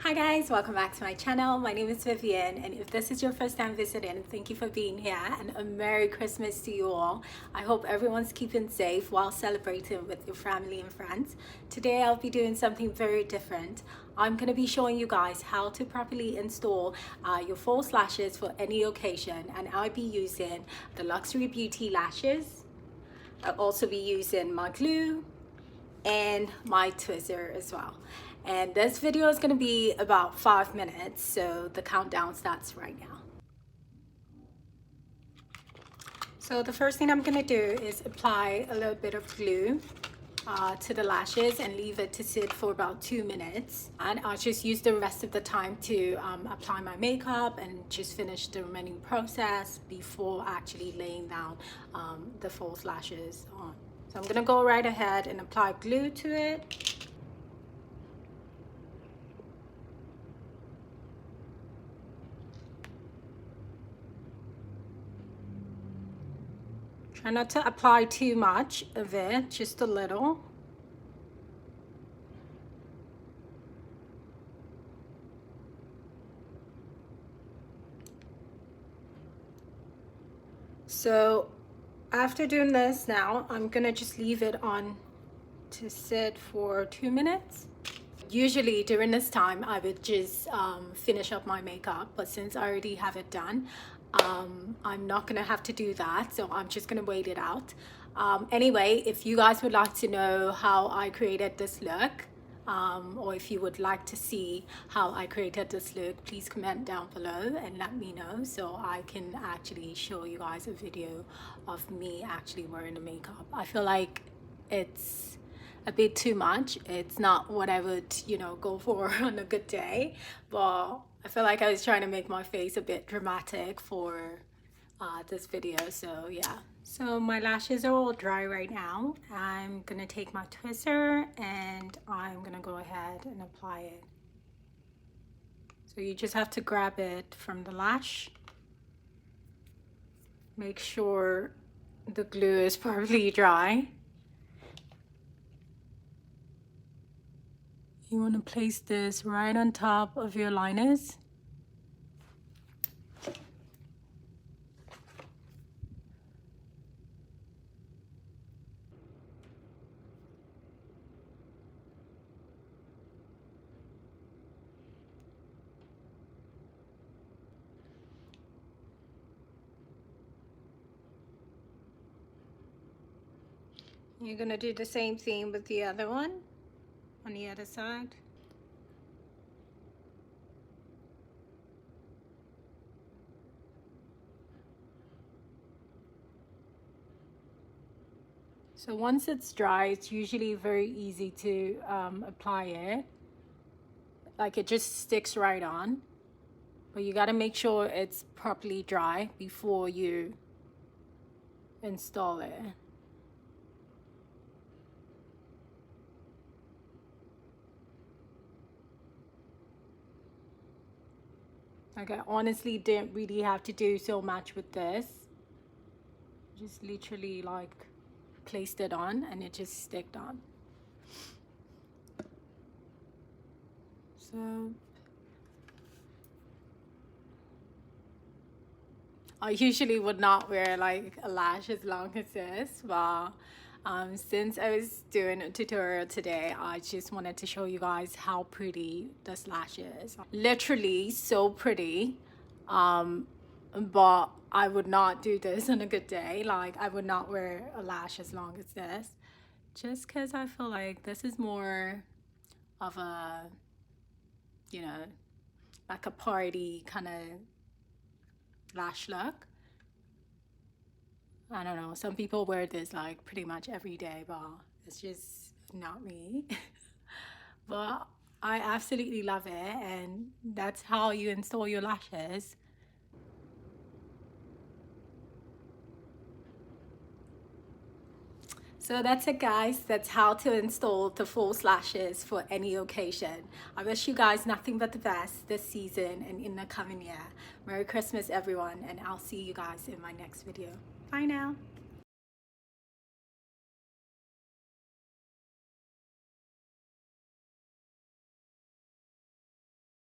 Hi guys, welcome back to my channel. My name is Vivian, and if this is your first time visiting, thank you for being here and a Merry Christmas to you all. I hope everyone's keeping safe while celebrating with your family and friends. Today I'll be doing something very different. I'm going to be showing you guys how to properly install your false lashes for any occasion, and I'll be using the Luxury Beauty lashes. I'll also be using my glue and my tweezer as well. And this video is going to be about 5 minutes, so the countdown starts right now. So the first thing I'm going to do is apply a little bit of glue to the lashes and leave it to sit for about 2 minutes, and I'll just use the rest of the time to apply my makeup and just finish the remaining process before actually laying down the false lashes on. So I'm gonna go right ahead and apply glue to it. Try not to apply too much of it, just a little. So after doing this now, I'm gonna just leave it on to sit for 2 minutes. Usually during this time I would just finish up my makeup, but since I already have it done, I'm not gonna have to do that, so I'm just gonna wait it out. Anyway, if you guys would like to know how I created this look, or if you would like to see how I created this look, please comment down below and let me know so I can actually show you guys a video of me actually wearing the makeup. I feel like it's a bit too much. It's not what I would, go for on a good day, but I feel like I was trying to make my face a bit dramatic for this video. So yeah, so my lashes are all dry right now. I'm gonna take my tweezer and I'm gonna go ahead and apply it. So you just have to grab it from the lash, make sure the glue is properly dry. You want to place this right on top of your liners. You're going to do the same thing with the other one on the other side. So once it's dry, it's usually very easy to apply it. Like, it just sticks right on. But you got to make sure it's properly dry before you install it. Like, I honestly didn't really have to do so much with this. Just literally like placed it on and it just sticked on. So I usually would not wear like a lash as long as this, but since I was doing a tutorial today, I just wanted to show you guys how pretty this lash is. Literally so pretty. But I would not do this on a good day. Like, I would not wear a lash as long as this, just because I feel like this is more of a, like a party kind of lash look. I don't know, some people wear this like pretty much every day, but it's just not me. But I absolutely love it, and that's how you install your lashes. So that's it, guys. That's how to install the false lashes for any occasion. I wish you guys nothing but the best this season and in the coming year. Merry Christmas, everyone, and I'll see you guys in my next video. Bye now.